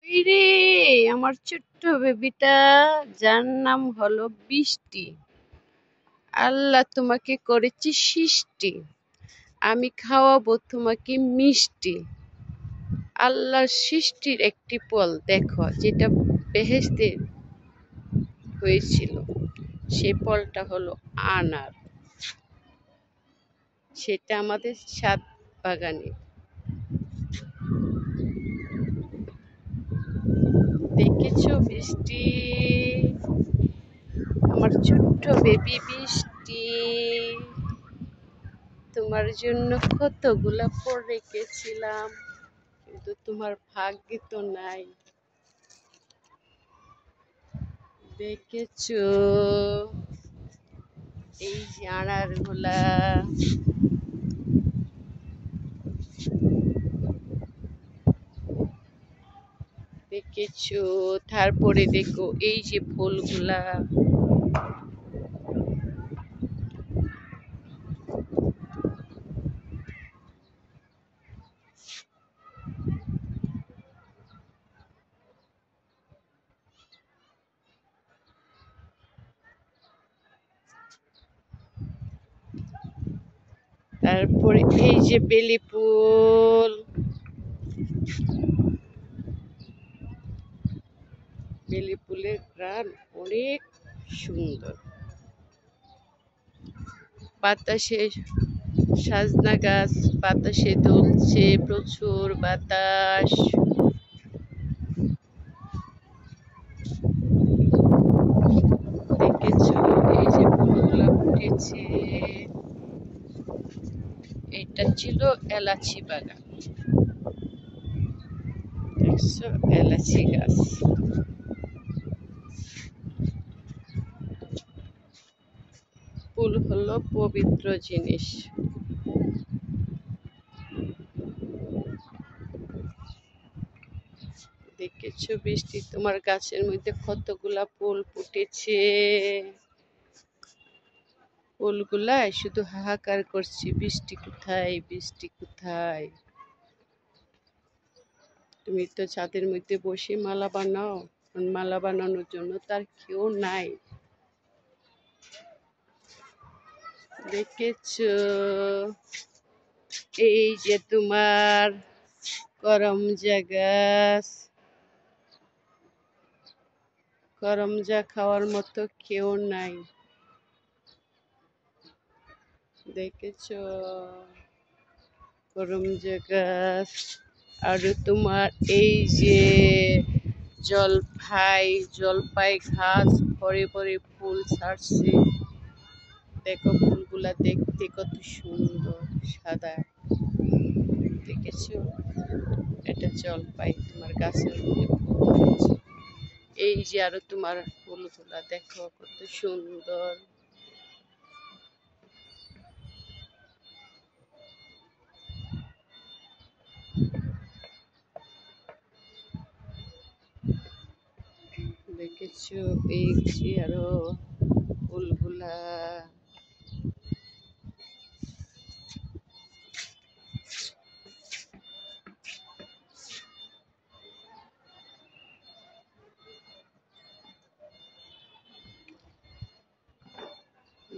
ইরে, আমার ছোট্ট বেবিটা, যার নাম হলো বৃষ্টি। আল্লাহ তোমাকে করেছে সৃষ্টি, আমি খাওয়াবো তোমাকে মিষ্টি। আল্লাহর সৃষ্টির একটি ফল দেখো, যেটা বেহেশতে হয়েছিল। সেই ফলটা হলো আনার। সেটা আমাদের ছাদ বাগানে। দেখেছো বৃষ্টি, আমার ছোট্ট বেবি বৃষ্টি, তোমার জন্য কতগুলা ফল রেখেছিলাম, কিন্তু তোমার ভাগ্যে তো নাই। দেখেছো, এই যে আনার গুলা, দেখেছো? তারপরে দেখো এই যে ফুলগুলা, তারপরে এই যে বেলি ফুল, বেলি ফুলের ঘ্রাণ অনেক সুন্দর। বাতাসে সাজনা গাছ বাতাসে দুলছে, প্রচুর বাতাস। দেখেছো, এই যে ফুলগুলা ফুটেছে, এটা ছিল এলাচি বাগান। দেখছো, এলাচি গাছ। ফুল হলো পবিত্র জিনিস। দেখেছো বৃষ্টি, তোমার গাছের মধ্যে কতগুলা ফুল ফুটেছে। ফুলগুলায় শুধু হাহাকার করছি, বৃষ্টি কোথায়, বৃষ্টি কোথায়। তুমি তো ছাদের মধ্যে বসে মালা বানাও, মালা বানানোর জন্য তার কেউ নাই। দেখেছো, এই যে তোমার করমজা গাছ, করমজা খাওয়ার মতো কেউ নাই। দেখেছো, করমজা গাছ। আর তোমার এই যে জলপাই গাছ ভরে ভরে ফুল ছাড়ছে। দেখো ফুলগুলা দেখতে কত সুন্দর, সাদা। দেখেছো, এটা জলপাই, তোমার গাছের মধ্যে ফুল ধরেছে। এই যে আরো তোমার ফুলগুলা দেখো কত সুন্দর। দেখেছো, এই যে আরো ফুলগুলা।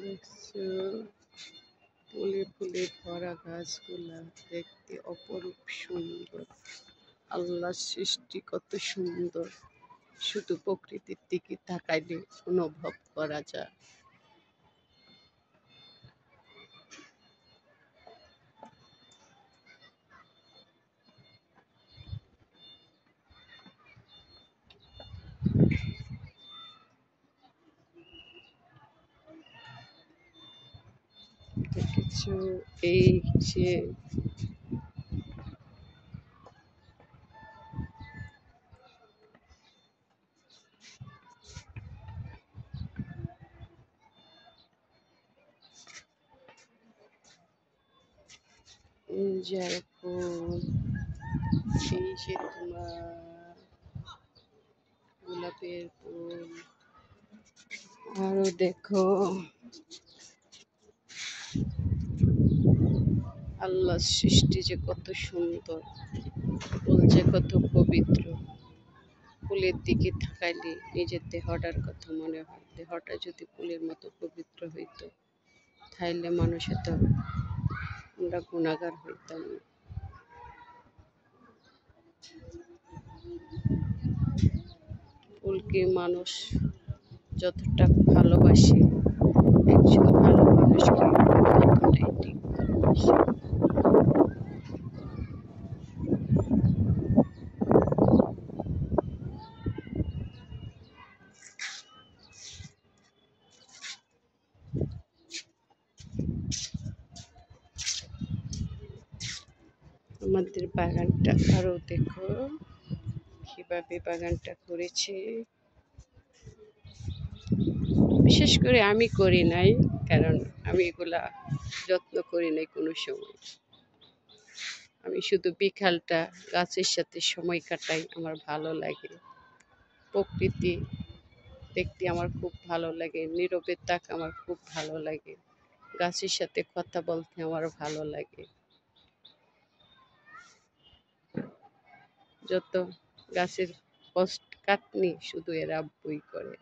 দেখছো, ফুলে ফুলে ভরা গাছগুলা দেখতে অপরূপ সুন্দর। আল্লাহর সৃষ্টি কত সুন্দর, শুধু প্রকৃতির দিকে তাকাইলে অনুভব করা যায়। দেখেছো, এই যে যার ফুল, এই যে তোমার গোলাপের ফুল। আরো দেখো, আল্লাহর সৃষ্টি যে কত সুন্দর, ফুল যে কত পবিত্র। ফুলের দিকে তাকাইলে নিজের দেহটার কথা মনে হয়। দেহটা যদি ফুলের মতো পবিত্র হইতো, তাইলে মানুষের তো আমরা গুণাগার হইতাম না। ফুলকে মানুষ যতটা ভালোবাসে, একজন ভালো মানুষকে ততটাই ঠিক ভালোবাসে। আমাদের বাগানটা আরো দেখো কিভাবে বাগানটা করেছে। বিশেষ করে আমি করি নাই, কারণ আমি এগুলা যত্ন করি নাই কোনো সময়। আমি শুধু বিকালটা গাছের সাথে সময় কাটাই, আমার ভালো লাগে। প্রকৃতি দেখতে আমার খুব ভালো লাগে, নীরবে তাক আমার খুব ভালো লাগে, গাছের সাথে কথা বলতে আমার ভালো লাগে। যত গাছের কষ্ট কাটনি শুধু এরা বই করে।